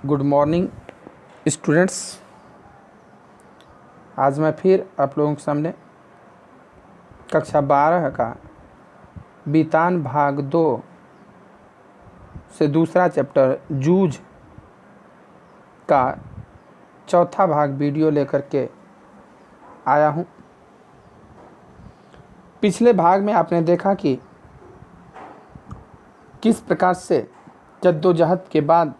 Good morning students. आज मैं फिर आप लोगों के सामने कक्षा 12 का बीतान भाग 2 से दूसरा चैप्टर जूझ का चौथा भाग वीडियो लेकर के आया हूँ। पिछले भाग में आपने देखा कि किस प्रकार से जद्दोजहद के बाद,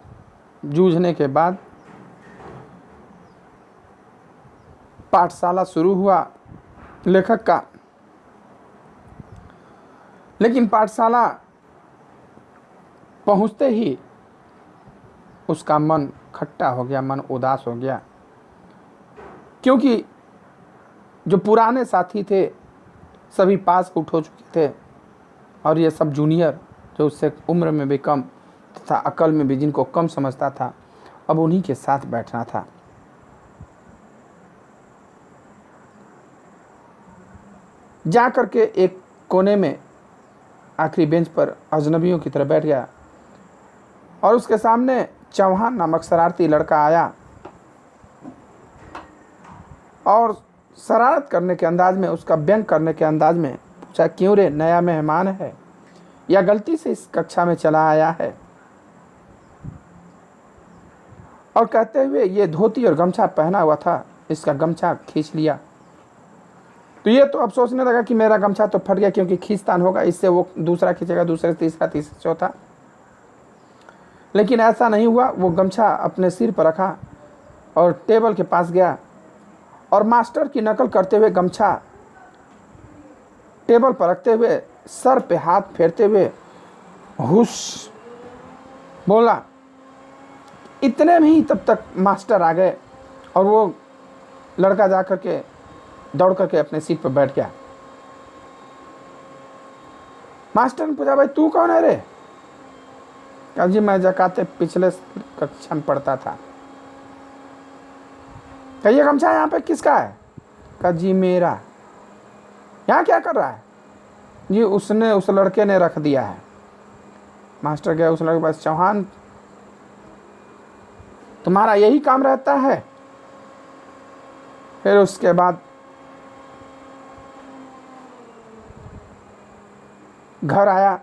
जूझने के बाद पाठशाला शुरू हुआ लेखक का, लेकिन पाठशाला पहुंचते ही उसका मन खट्टा हो गया, मन उदास हो गया, क्योंकि जो पुराने साथी थे सभी पास आउट हो चुके थे और ये सब जूनियर जो उससे उम्र में भी कम तथा अकल में भी जिनको कम समझता था, अब उन्हीं के साथ बैठना था। जा करके एक कोने में आखिरी बेंच पर अजनबियों की तरह बैठ गया और उसके सामने चौहान नामक शरारती लड़का आया और शरारत करने के अंदाज में, उसका व्यंग करने के अंदाज में पूछा, क्यों रे, नया मेहमान है या गलती से इस कक्षा में चला आया है? और कहते हुए ये धोती और गमछा पहना हुआ था, इसका गमछा खींच लिया। तो ये तो अब सोचने लगा कि मेरा गमछा तो फट गया, क्योंकि खींचतान होगा, इससे वो दूसरा खींचेगा, दूसरे तीसरा, तीसरा चौथा। लेकिन ऐसा नहीं हुआ। वो गमछा अपने सिर पर रखा और टेबल के पास गया और मास्टर की नकल करते हुए गमछा टेबल पर रखते हुए, सर पे हाथ फेरते हुए हुश बोला। इतने में ही तब तक मास्टर आ गए और वो लड़का जा करके दौड़ करके अपने सीट पर बैठ गया। मास्टर ने पूछा, भाई तू कौन है रे? कहा, जी मैं जकाते पिछले कक्षा में पढ़ता था। कहा, ये गमछा यहाँ पे किसका है? कहा, जी मेरा। यहाँ क्या कर रहा है? जी उसने, उस लड़के ने रख दिया है। मास्टर गया उस लड़के के पास, चौहान तुम्हारा यही काम रहता है? फिर उसके बाद घर आया,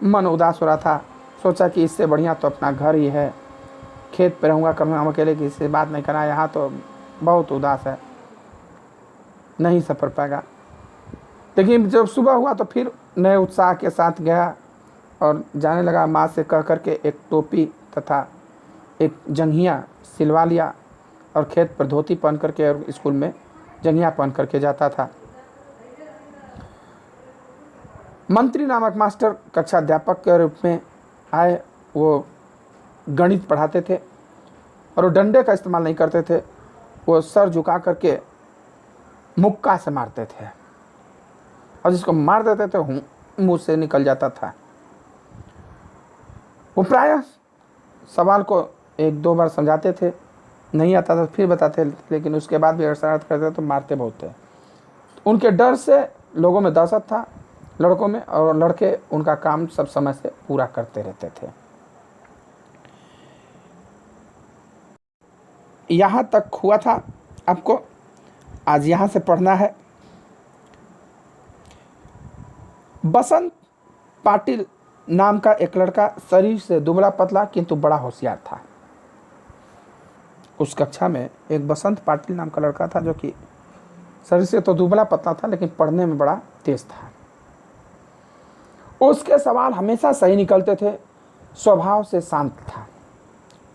मन उदास हो रहा था। सोचा कि इससे बढ़िया तो अपना घर ही है, खेत पे रहूँगा, कम हम अकेले किसी से बात नहीं करना, यहाँ तो बहुत उदास है, नहीं सफर पाएगा। लेकिन जब सुबह हुआ तो फिर नए उत्साह के साथ गया और जाने लगा। माँ से कह करके एक टोपी तथा एक जंघिया सिलवा लिया और खेत पर धोती पहन करके और स्कूल में जंघिया पहन करके जाता था। मंत्री नामक मास्टर कक्षा अध्यापक के रूप में आए। वो गणित पढ़ाते थे और वो डंडे का इस्तेमाल नहीं करते थे, वो सर झुका करके मुक्का से मारते थे और जिसको मार देते थे मुंह से निकल जाता था। वो प्रायः सवाल को 1-2 बार समझाते थे, नहीं आता था फिर बताते, लेकिन उसके बाद भी अगर शरारत करते तो मारते बहुत थे। उनके डर से लोगों में दहशत था, लड़कों में, और लड़के उनका काम सब समय से पूरा करते रहते थे। यहाँ तक हुआ था आपको, आज यहाँ से पढ़ना है। बसंत पाटिल नाम का एक लड़का, शरीर से दुबला पतला किंतु बड़ा होशियार था। उस कक्षा में एक बसंत पाटिल नाम का लड़का था, जो कि शरीर से तो दुबला पतला था लेकिन पढ़ने में बड़ा तेज था। उसके सवाल हमेशा सही निकलते थे, स्वभाव से शांत था।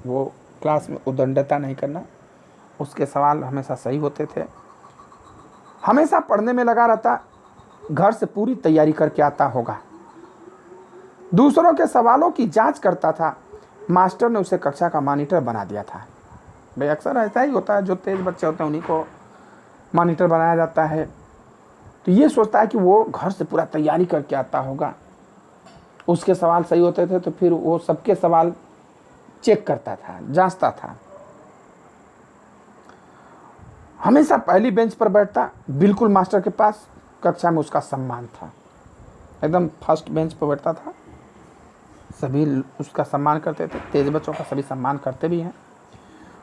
वो क्लास में उद्दंडता नहीं करना, उसके सवाल हमेशा सही होते थे। हमेशा पढ़ने में लगा रहता, घर से पूरी तैयारी करके आता होगा। दूसरों के सवालों की जांच करता था। मास्टर ने उसे कक्षा का मॉनिटर बना दिया था। भाई अक्सर ऐसा ही होता है, जो तेज बच्चे होते हैं उन्हीं को मॉनिटर बनाया जाता है। तो ये सोचता है कि वो घर से पूरा तैयारी करके आता होगा, उसके सवाल सही होते थे तो फिर वो सबके सवाल चेक करता था, जांचता था। हमेशा पहली बेंच पर बैठता, बिल्कुल मास्टर के पास। कक्षा में उसका सम्मान था, एकदम फर्स्ट बेंच पर बैठता था। सभी उसका सम्मान करते थे, तेज बच्चों का सभी सम्मान करते भी हैं।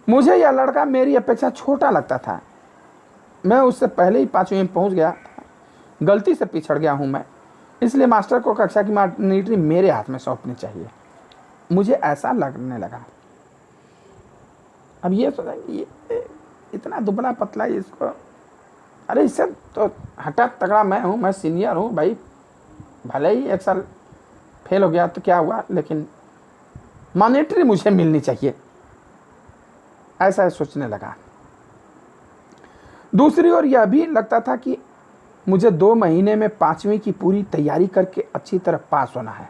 मुझे यह लड़का मेरी अपेक्षा छोटा लगता था। मैं उससे पहले ही 5वीं में पहुंच गया था। गलती से पिछड़ गया हूं मैं, इसलिए मास्टर को कक्षा की मॉनिटरी मेरे हाथ में सौंपनी चाहिए, मुझे ऐसा लगने लगा। अब ये सोचा कि ये इतना दुबला पतला, इसको, अरे इससे तो हटा तगड़ा मैं हूँ, मैं सीनियर हूँ भाई, भले ही 1 साल फेल हो गया तो क्या हुआ, लेकिन मॉनिटरी मुझे मिलनी चाहिए, ऐसा सोचने लगा। दूसरी ओर यह भी लगता था कि मुझे 2 महीने में 5वीं की पूरी तैयारी करके अच्छी तरह पास होना है।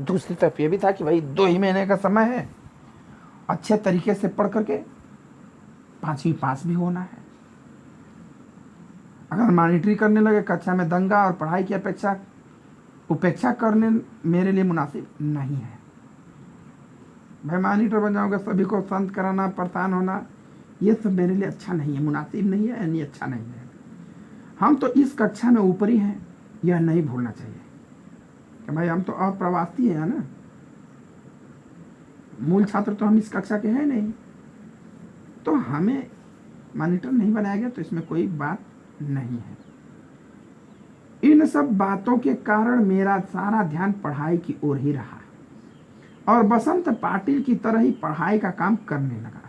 दूसरी तरफ यह भी था कि भाई 2 ही महीने का समय है, अच्छे तरीके से पढ़ करके 5वीं पास भी होना है। अगर मॉनिटरी करने लगे कक्षा में दंगा और पढ़ाई की उपेक्षा करने मेरे लिए मुनासिब नहीं है। भाई मॉनिटर बन जाऊंगा, सभी को शांत कराना, परेशान होना, ये सब मेरे लिए अच्छा नहीं है, मुनासिब नहीं है, यानी अच्छा नहीं है। हम तो इस कक्षा में ऊपरी हैं, यह नहीं भूलना चाहिए कि भाई हम तो अप्रवासी हैं ना, मूल छात्र तो हम इस कक्षा के हैं नहीं, तो हमें मॉनिटर नहीं बनाया गया तो इसमें कोई बात नहीं है। इन सब बातों के कारण मेरा सारा ध्यान पढ़ाई की ओर ही रहा और बसंत पाटिल की तरह ही पढ़ाई का काम करने लगा।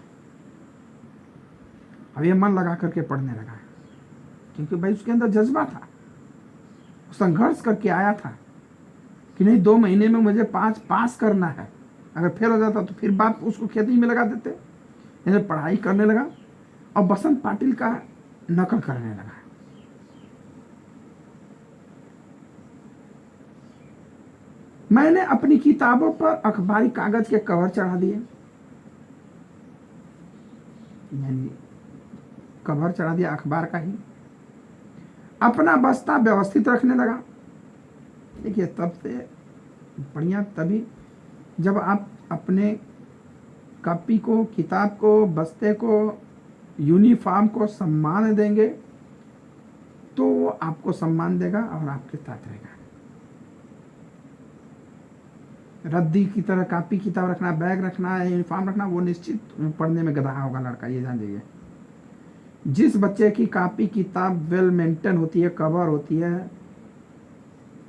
अब ये मन लगा करके पढ़ने लगा, क्योंकि भाई उसके अंदर जज्बा था, संघर्ष करके आया था कि नहीं 2 महीने में मुझे 5 पास करना है, अगर फेल हो जाता तो फिर बाप उसको खेती में लगा देते। इन्हें पढ़ाई करने लगा और बसंत पाटिल का नकल करने लगा। मैंने अपनी किताबों पर अखबारी कागज के कवर चढ़ा दिए, यानी कवर चढ़ा दिया अखबार का ही। अपना बस्ता व्यवस्थित रखने लगा। देखिए तब से बढ़िया तभी जब आप अपने कॉपी को, किताब को, बस्ते को, यूनिफॉर्म को सम्मान देंगे तो वो आपको सम्मान देगा और आपके साथ रहेगा। रद्दी की तरह कॉपी किताब रखना, बैग रखना, यूनिफॉर्म रखना, वो निश्चित पढ़ने में गधा होगा लड़का, ये जान जाइए। जिस बच्चे की कॉपी किताब वेल मेंटेन होती है, कवर होती है,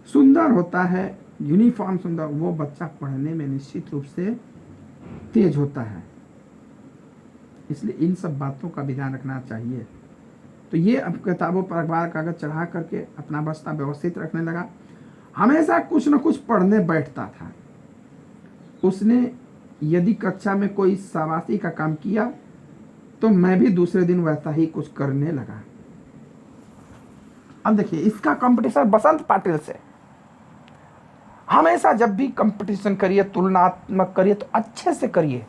सुंदर होता है, यूनिफॉर्म सुंदर, वो बच्चा पढ़ने में निश्चित रूप से तेज होता है। इसलिए इन सब बातों का भी ध्यान रखना चाहिए। तो ये अब किताबों पर अखबार कागज चढ़ा करके अपना बस्ता व्यवस्थित रखने लगा। हमेशा कुछ न कुछ पढ़ने बैठता था। उसने यदि कक्षा में कोई शाबाशी का काम किया तो मैं भी दूसरे दिन वैसा ही कुछ करने लगा। अब देखिए इसका कंपटीशन बसंत पाटिल से। हमेशा जब भी कंपटीशन करिए, तुलनात्मक करिए तो अच्छे से करिए,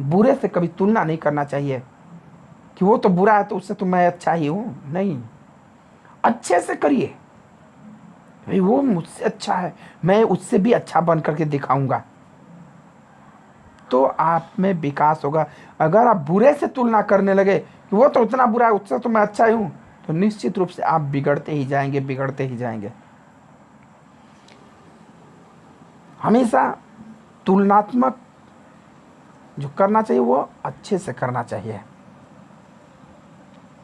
बुरे से कभी तुलना नहीं करना चाहिए कि वो तो बुरा है तो उससे तो मैं अच्छा ही हूं, नहीं, अच्छे से करिए, भाई वो मुझसे अच्छा है, मैं उससे भी अच्छा बन करके दिखाऊंगा, तो आप में विकास होगा। अगर आप बुरे से तुलना करने लगे कि वो तो उतना बुरा है उससे तो मैं अच्छा ही हूं, तो निश्चित रूप से आप बिगड़ते ही जाएंगे, बिगड़ते ही जाएंगे। हमेशा तुलनात्मक जो करना चाहिए वो अच्छे से करना चाहिए।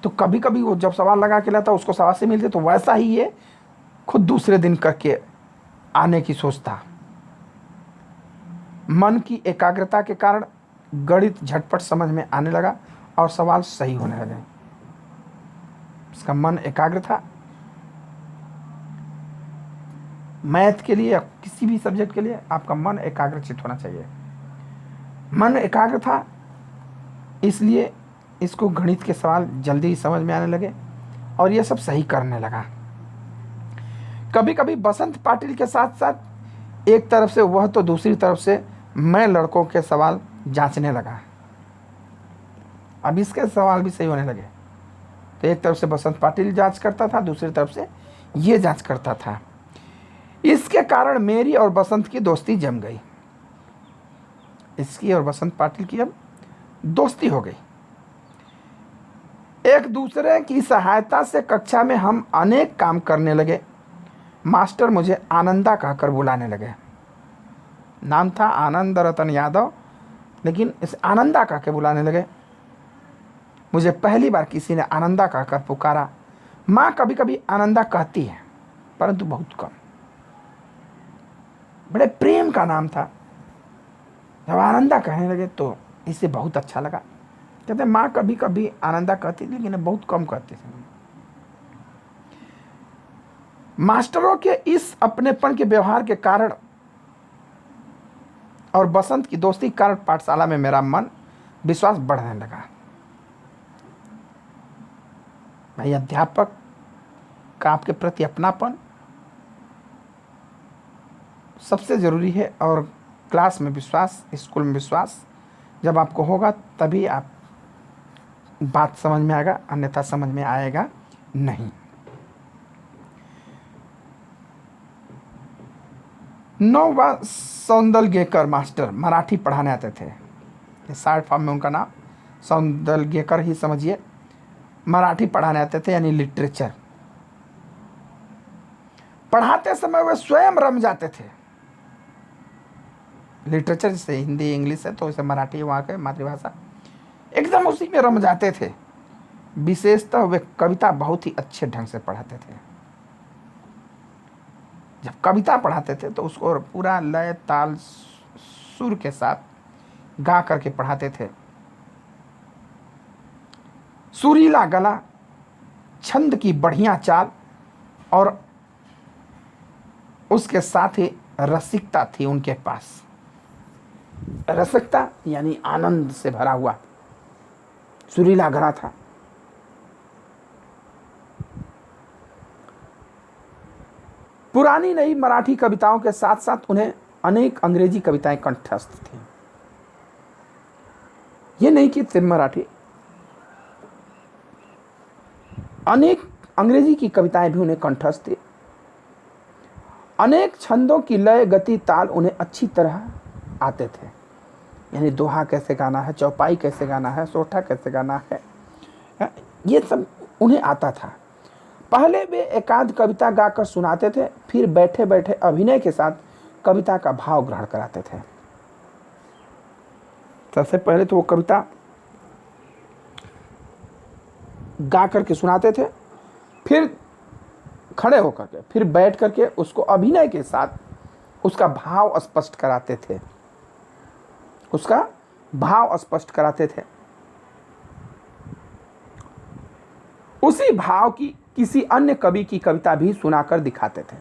तो कभी कभी वो जब सवाल लगा के लाता उसको शाबाशी मिलती, तो वैसा ही ये खुद दूसरे दिन करके आने की सोचता। मन की एकाग्रता के कारण गणित झटपट समझ में आने लगा और सवाल सही होने लगे। इसका मन एकाग्र था। मैथ के लिए या किसी भी सब्जेक्ट के लिए आपका मन एकाग्रचित होना चाहिए। मन एकाग्र था, इसलिए इसको गणित के सवाल जल्दी ही समझ में आने लगे और ये सब सही करने लगा। कभी कभी बसंत पाटिल के साथ साथ एक तरफ से वह तो दूसरी तरफ से मैं लड़कों के सवाल जांचने लगा। अब इसके सवाल भी सही होने लगे, तो एक तरफ से बसंत पाटिल जांच करता था, दूसरी तरफ से ये जांच करता था। इसके कारण मेरी और बसंत की दोस्ती जम गई। इसकी और बसंत पाटिल की अब दोस्ती हो गई। एक दूसरे की सहायता से कक्षा में हम अनेक काम करने लगे। मास्टर मुझे आनंदा कहकर बुलाने लगे। नाम था आनंद रतन यादव, लेकिन इसे आनंदा कह के बुलाने लगे। मुझे पहली बार किसी ने आनंदा कहकर पुकारा। माँ कभी कभी आनंदा कहती है, परंतु बहुत कम। बड़े प्रेम का नाम था। जब आनंदा कहने लगे तो इसे बहुत अच्छा लगा। कहते माँ कभी कभी आनंदा कहती थी, लेकिन बहुत कम कहती थी। मास्टरों के इस अपनेपन के व्यवहार के कारण और बसंत की दोस्ती के कारण पाठशाला में मेरा मन विश्वास बढ़ने लगा। भाई, अध्यापक का आपके प्रति अपनापन सबसे ज़रूरी है, और क्लास में विश्वास, स्कूल में विश्वास जब आपको होगा तभी आप बात समझ में आएगा, अन्यथा समझ में आएगा नहीं। नौवा सौंदलगेकर मास्टर मराठी पढ़ाने आते थे। शार्ट फॉर्म में उनका नाम सौंदलगेकर ही समझिए। मराठी पढ़ाने आते थे, यानी लिटरेचर। पढ़ाते समय वे स्वयं रम जाते थे। लिटरेचर से हिंदी इंग्लिश है, तो इसे मराठी वहाँ के मातृभाषा, एकदम उसी में रम जाते थे। विशेषतः वे कविता बहुत ही अच्छे ढंग से पढ़ाते थे। जब कविता पढ़ाते थे तो उसको पूरा लय ताल सुर के साथ गा करके पढ़ाते थे। सुरीला गला, छंद की बढ़िया चाल, और उसके साथ ही रसिकता थी उनके पास। रसिकता यानी आनंद से भरा हुआ सुरीला गला था। पुरानी नई मराठी कविताओं के साथ साथ उन्हें अनेक अंग्रेजी कविताएं कंठस्थ थीं। ये नहीं कि सिर्फ मराठी, अनेक अंग्रेजी की कविताएं भी उन्हें कंठस्थ थी। अनेक छंदों की लय, गति, ताल उन्हें अच्छी तरह आते थे। यानी दोहा कैसे गाना है, चौपाई कैसे गाना है, सोठा कैसे गाना है, ये सब उन्हें आता था। पहले वे एकाध कविता गाकर सुनाते थे, फिर बैठे बैठे अभिनय के साथ कविता का भाव ग्रहण कराते थे। सबसे पहले तो वो कविता गा करके सुनाते थे, फिर खड़े होकर के, फिर बैठ करके उसको अभिनय के साथ उसका भाव स्पष्ट कराते थे। उसका भाव स्पष्ट कराते थे। उसी भाव की किसी अन्य कवि की कविता भी सुनाकर दिखाते थे।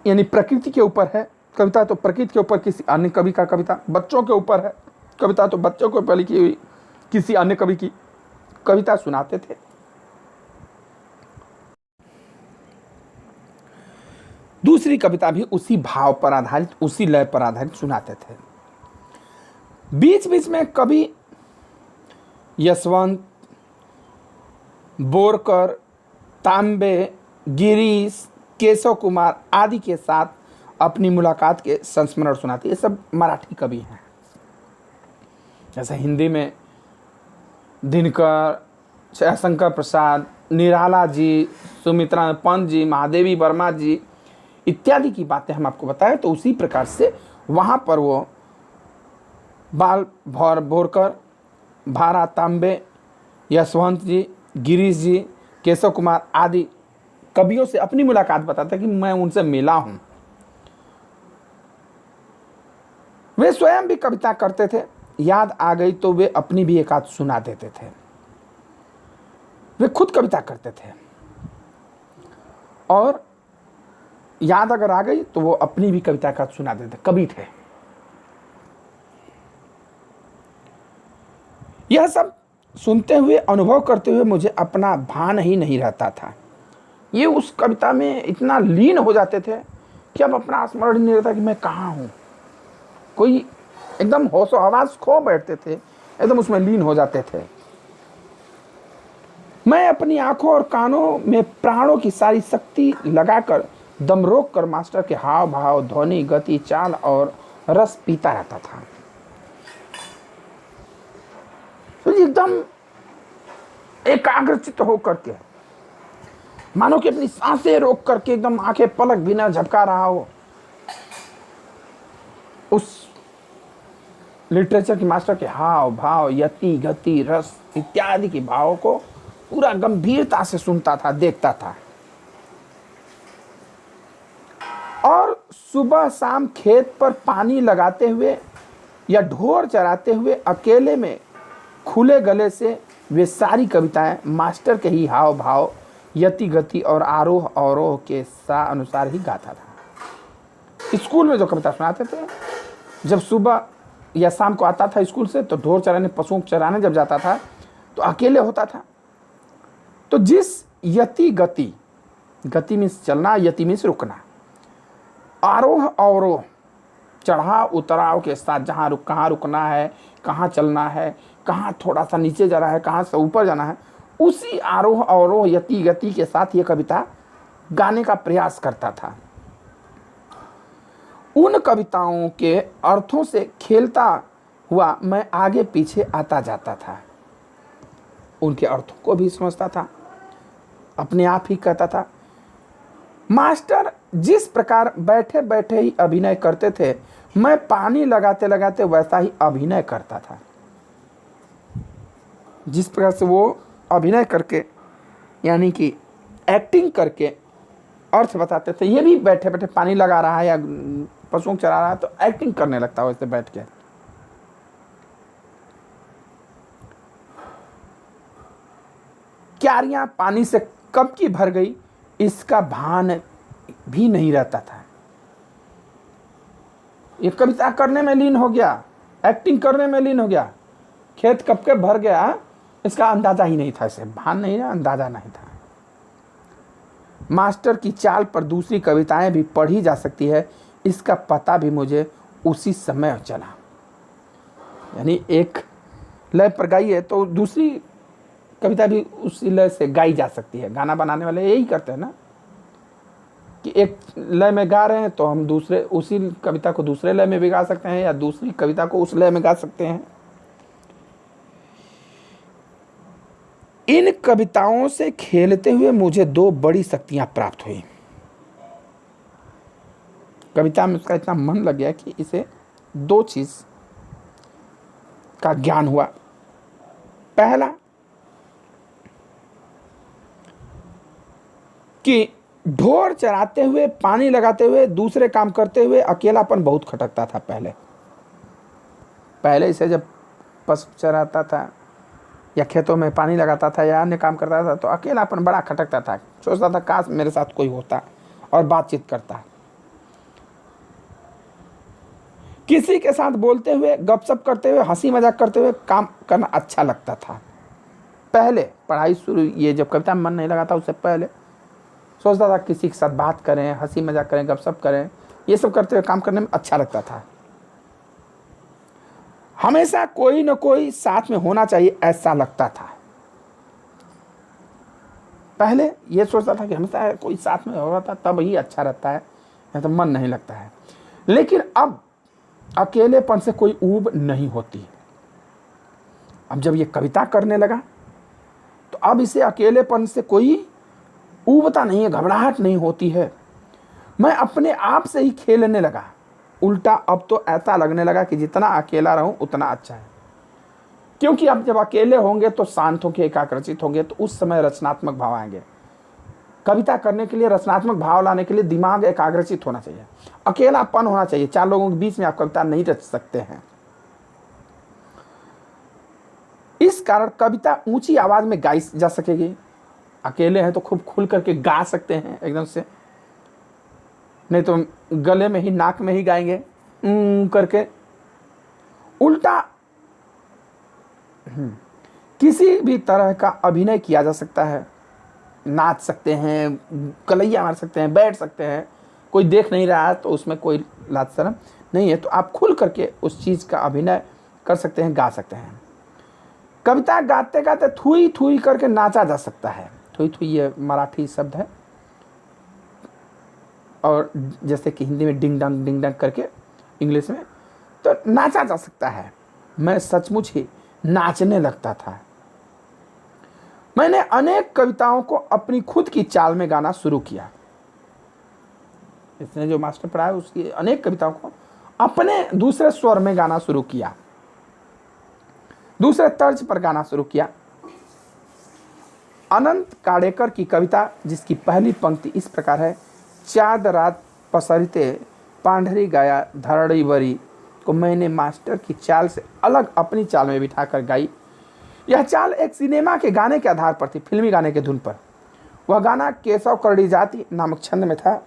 यानी प्रकृति के ऊपर है कविता, तो प्रकृति के ऊपर किसी अन्य कवि का कविता, बच्चों के ऊपर है कविता, तो बच्चों के ऊपर लिखी हुई किसी अन्य कवि की कविता सुनाते थे। दूसरी कविता भी उसी भाव पर आधारित, उसी लय पर आधारित सुनाते थे। बीच बीच में कवि यशवंत, बोरकर, तांबे, गिरीश, केशव कुमार आदि के साथ अपनी मुलाकात के संस्मरण सुनाते। ये सब मराठी कवि हैं। जैसे हिंदी में दिनकर, जयशंकर प्रसाद, निराला जी, सुमित्रा पंत जी, महादेवी वर्मा जी इत्यादि की बातें हम आपको बताएं, तो उसी प्रकार से वहाँ पर वो बोरकर, भारा, तांबे, यशवंत जी, गिरीश जी, केशव कुमार आदि कवियों से अपनी मुलाकात बताते कि मैं उनसे मिला हूं। वे स्वयं भी कविता करते थे। याद आ गई तो वे अपनी भी एक आध सुना देते थे। वे खुद कविता करते थे, और याद अगर आ गई तो वो अपनी भी कविता का सुना देते। कवि थे। यह सब सुनते हुए, अनुभव करते हुए मुझे अपना भान ही नहीं रहता था। ये उस कविता में इतना लीन हो जाते थे कि अब अपना स्मरण नहीं रहता कि मैं कहाँ हूँ। कोई एकदम होशो हवास खो बैठते थे, एकदम उसमें लीन हो जाते थे। मैं अपनी आंखों और कानों में प्राणों की सारी शक्ति लगाकर, दम रोक कर मास्टर के हाव भाव, ध्वनि, गति, चाल और रस पीता रहता था। तो एकदम एकाग्रचित होकर के मानो कि अपनी सांसें रोक करके एकदम आंखें पलक भी ना झपका रहा हो। उस लिटरेचर के मास्टर के हाव भाव, यति गति, रस इत्यादि के भावों को पूरा गंभीरता से सुनता था, देखता था। और सुबह शाम खेत पर पानी लगाते हुए या ढोर चराते हुए अकेले में खुले गले से वे सारी कविताएं मास्टर के ही हाव भाव, यति गति और आरोह अवरोह के अनुसार ही गाता था। स्कूल में जो कविता सुनाते थे, जब सुबह या शाम को आता था स्कूल से, तो ढोर चराने, पशुओं को चराने जब जाता था तो अकेले होता था। तो जिस यति गति, गति मीन्स चलना, यति मीन्स रुकना, आरोह अवरोह चढ़ाव उतराव के साथ जहाँ कहाँ रुकना है, कहाँ चलना है, कहाँ थोड़ा सा नीचे जाना है, कहाँ से ऊपर जाना है, उसी आरोह अवरोह यति गति के साथ ये कविता गाने का प्रयास करता था। उन कविताओं के अर्थों से खेलता हुआ मैं आगे पीछे आता जाता था। उनके अर्थों को भी समझता था, अपने आप ही कहता था। मास्टर जिस प्रकार बैठे बैठे ही अभिनय करते थे, मैं पानी लगाते लगाते वैसा ही अभिनय करता था। जिस प्रकार से वो अभिनय करके, यानी कि एक्टिंग करके अर्थ बताते थे, ये भी बैठे बैठे पानी लगा रहा है या पशुओं को चरा रहा है तो एक्टिंग करने लगता है वैसे बैठ के। क्यारियां पानी से कब की भर गई इसका भान भी नहीं रहता था। ये कविता करने में लीन हो गया, एक्टिंग करने में लीन हो गया, खेत कब के भर गया इसका अंदाजा ही नहीं था, इसे भान नहीं था, अंदाजा नहीं था। मास्टर की चाल पर दूसरी कविताएं भी पढ़ी जा सकती है, इसका पता भी मुझे उसी समय चला। यानी एक लय पर गाई है तो दूसरी कविता भी उसी लय से गाई जा सकती है। गाना बनाने वाले यही करते हैं ना, कि एक लय में गा रहे हैं तो हम दूसरे उसी कविता को दूसरे लय में भी गा सकते हैं या दूसरी कविता को उस लय में गा सकते हैं। इन कविताओं से खेलते हुए मुझे दो बड़ी शक्तियां प्राप्त हुई। कविता में उसका इतना मन लग गया कि इसे दो चीज का ज्ञान हुआ। पहला कि ढोर चराते हुए, पानी लगाते हुए, दूसरे काम करते हुए अकेलापन बहुत खटकता था। पहले इसे जब पशु चराता था या खेतों में पानी लगाता था या अन्य काम करता था तो अकेलापन बड़ा खटकता था। सोचता था काश मेरे साथ कोई होता और बातचीत करता, किसी के साथ बोलते हुए, गपशप करते हुए, हंसी मजाक करते हुए काम करना अच्छा लगता था। पहले पढ़ाई शुरू, ये जब कविता में मन नहीं लगा था उससे पहले सोचता था किसी के साथ बात करें, हंसी मजाक करें, गपशप करें, ये सब करते हुए काम करने में अच्छा लगता था। हमेशा कोई न कोई साथ में होना चाहिए ऐसा लगता था। पहले ये सोचता था कि हमेशा कोई साथ में होगा था तब ही अच्छा रहता है, नहीं तो मन नहीं लगता है। लेकिन अब अकेलेपन से कोई ऊब नहीं होती। अब जब ये कविता करने लगा तो अब इसे अकेलेपन से कोई ऊबता नहीं है, घबराहट नहीं होती है। मैं अपने आप से ही खेलने लगा। उल्टा अब तो ऐसा लगने लगा कि जितना अकेला रहूं उतना अच्छा है, क्योंकि अब जब अकेले होंगे तो शांत होंगे, एकाग्रचित होंगे, तो उस समय रचनात्मक भाव आएंगे। कविता करने के लिए, रचनात्मक भाव लाने के लिए दिमाग एकाग्रचित होना चाहिए, अकेलापन होना चाहिए। चार लोगों के बीच में आप कविता नहीं रच सकते हैं। इस कारण कविता ऊंची आवाज में गाई जा सकेगी। अकेले हैं तो खूब खुल करके गा सकते हैं एकदम से, नहीं तो गले में ही, नाक में ही गाएंगे करके। उल्टा किसी भी तरह का अभिनय किया जा सकता है, नाच सकते हैं, कलैया मार सकते हैं, बैठ सकते हैं, कोई देख नहीं रहा है तो उसमें कोई लाज शर्म नहीं है, तो आप खुल करके उस चीज़ का अभिनय कर सकते हैं, गा सकते हैं। कविता गाते गाते थुई थुई करके नाचा जा सकता है। थुई थुई ये मराठी शब्द है, और जैसे कि हिंदी में डिंग डंग करके इंग्लिश में, तो नाचा जा सकता है। मैं सचमुच ही नाचने लगता था। मैंने अनेक कविताओं को अपनी खुद की चाल में गाना शुरू किया। इसने जो मास्टर पढ़ाया उसकी अनेक कविताओं को अपने दूसरे स्वर में गाना शुरू किया, दूसरे तर्ज पर गाना शुरू किया। अनंत काडेकर की कविता जिसकी पहली पंक्ति इस प्रकार है, चाँद रात पसरते पांढरी गाया धरड़ी बरी, को मैंने मास्टर की चाल से अलग अपनी चाल में बिठाकर गाई। यह चाल एक सिनेमा के गाने के आधार पर थी, फिल्मी गाने के धुन पर। वह गाना केशव करड़ी जाति नामक छंद में था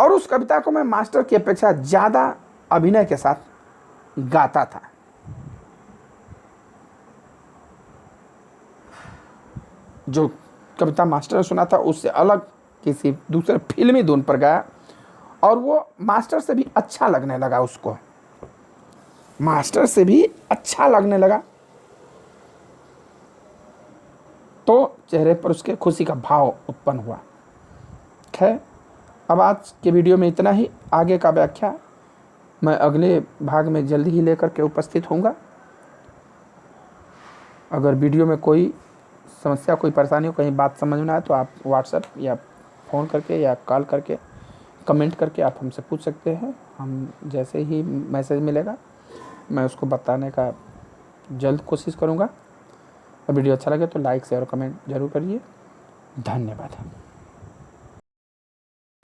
और उस कविता को मैं मास्टर की अपेक्षा ज़्यादा अभिनय के साथ गाता था। जो कविता मास्टर ने सुना था उससे अलग किसी दूसरे फिल्मी धुन पर गाया और वो मास्टर से भी अच्छा लगने लगा, उसको मास्टर से भी अच्छा लगने लगा। तो चेहरे पर उसके खुशी का भाव उत्पन्न हुआ। खैर, अब आज के वीडियो में इतना ही। आगे का व्याख्या मैं अगले भाग में जल्दी ही लेकर के उपस्थित होऊंगा। अगर वीडियो में कोई समस्या, कोई परेशानी हो, कहीं बात समझ में आए तो आप व्हाट्सएप या फ़ोन करके या कॉल करके कमेंट करके आप हमसे पूछ सकते हैं। हम जैसे ही मैसेज मिलेगा मैं उसको बताने का जल्द कोशिश करूँगा। और वीडियो अच्छा लगे तो लाइक शेयर और कमेंट जरूर करिए। धन्यवाद।